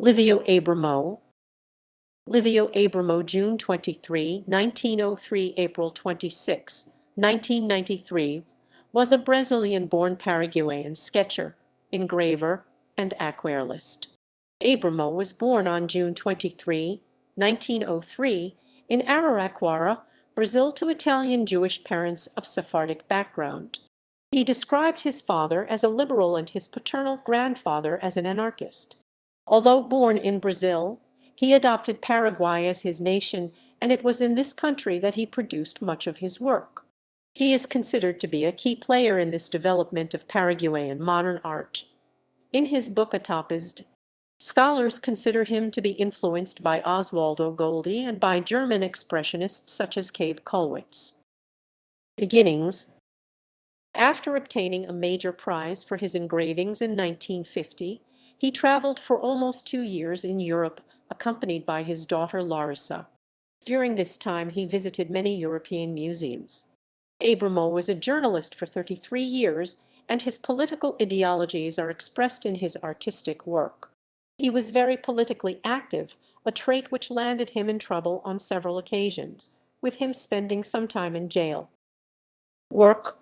Livio Abramo. Livio Abramo, June 23, 1903, April 26, 1993, was a Brazilian-born Paraguayan sketcher, engraver, and aquarellist. Abramo was born on June 23, 1903, in Araraquara, Brazil, to Italian Jewish parents of Sephardic background. He described his father as a liberal and his paternal grandfather as an anarchist. Although born in Brazil, he adopted Paraguay as his nation, and it was in this country that he produced much of his work. He is considered to be a key player in this development of Paraguayan modern art. In his book Etapas, scholars consider him to be influenced by Oswaldo Goeldi and by German expressionists such as Käthe Kollwitz. Beginnings. After obtaining a major prize for his engravings in 1950, he traveled for almost 2 years in Europe, accompanied by his daughter Larissa. During this time he visited many European museums. Abramo was a journalist for 33 years, and his political ideologies are expressed in his artistic work. He was very politically active, a trait which landed him in trouble on several occasions, with him spending some time in jail. Work.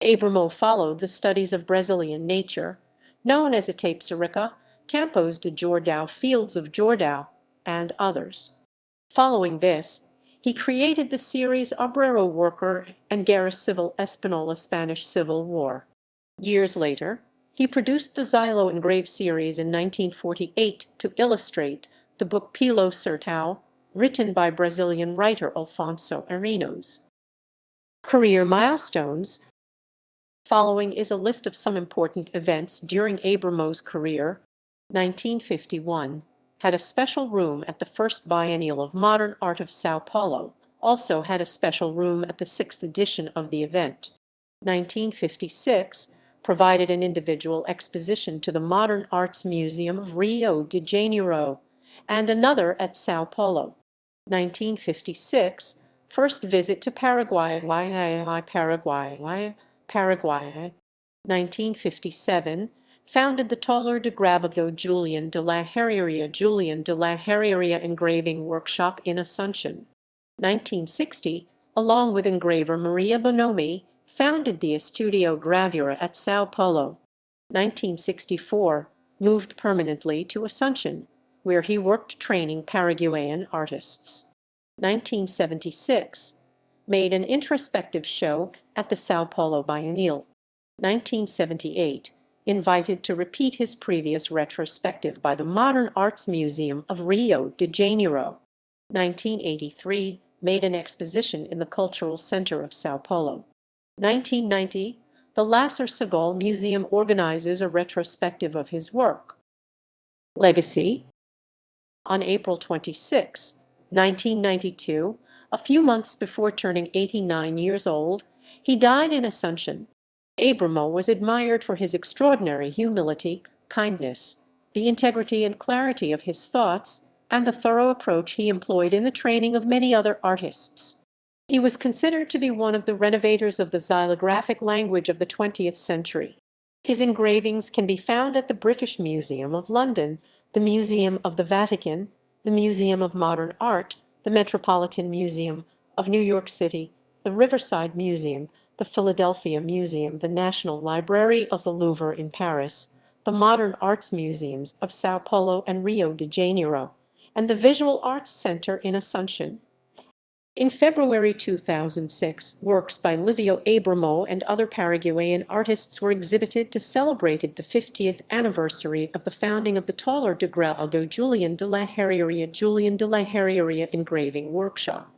Abramo followed the studies of Brazilian nature, known as Etapas, Campos de Jordão, Fields of Jordão, and others. Following this, he created the series Obrero Worker and Guerra Civil Española, Spanish Civil War. Years later, he produced the Xylo Engrave series in 1948 to illustrate the book Pilo Sertão, written by Brazilian writer Alfonso Arinos. Career milestones. Following is a list of some important events during Abramo's career. 1951. Had a special room at the first Biennial of Modern Art of São Paulo, also had a special room at the 6th edition of the event. 1956. Provided an individual exposition to the Modern Arts Museum of Rio de Janeiro, and another at São Paulo. 1956. First visit to Paraguay. Paraguay. 1957, founded the Taller de Grabado Julian de la Herreria engraving workshop in Asuncion. 1960, along with engraver Maria Bonomi, founded the Estudio Gravura at São Paulo. 1964, moved permanently to Asuncion, where he worked training Paraguayan artists. 1976, made an introspective show at the São Paulo Biennial. 1978, invited to repeat his previous retrospective by the Modern Arts Museum of Rio de Janeiro. 1983, made an exposition in the Cultural Center of São Paulo. 1990, the Lasser Segol Museum organizes a retrospective of his work. Legacy. On April 26, 1992, a few months before turning 89 years old, he died in Asuncion. Abramo was admired for his extraordinary humility, kindness, the integrity and clarity of his thoughts, and the thorough approach he employed in the training of many other artists. He was considered to be one of the renovators of the xylographic language of the 20th century. His engravings can be found at the British Museum of London, the Museum of the Vatican, the Museum of Modern Art, the Metropolitan Museum of New York City, the Riverside Museum, the Philadelphia Museum, the National Library of the Louvre in Paris, the Modern Arts Museums of São Paulo and Rio de Janeiro, and the Visual Arts Center in Asuncion. In February 2006, works by Livio Abramo and other Paraguayan artists were exhibited to celebrate the 50th anniversary of the founding of the Taller de Grabado Julian de la Herreria engraving workshop.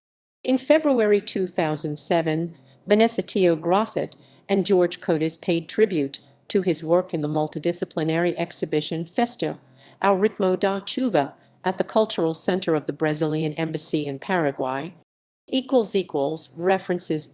In February 2007, Benicio Grosset and George Codes paid tribute to his work in the multidisciplinary exhibition Festa ao Ritmo da Chuva at the Cultural Center of the Brazilian Embassy in Paraguay. References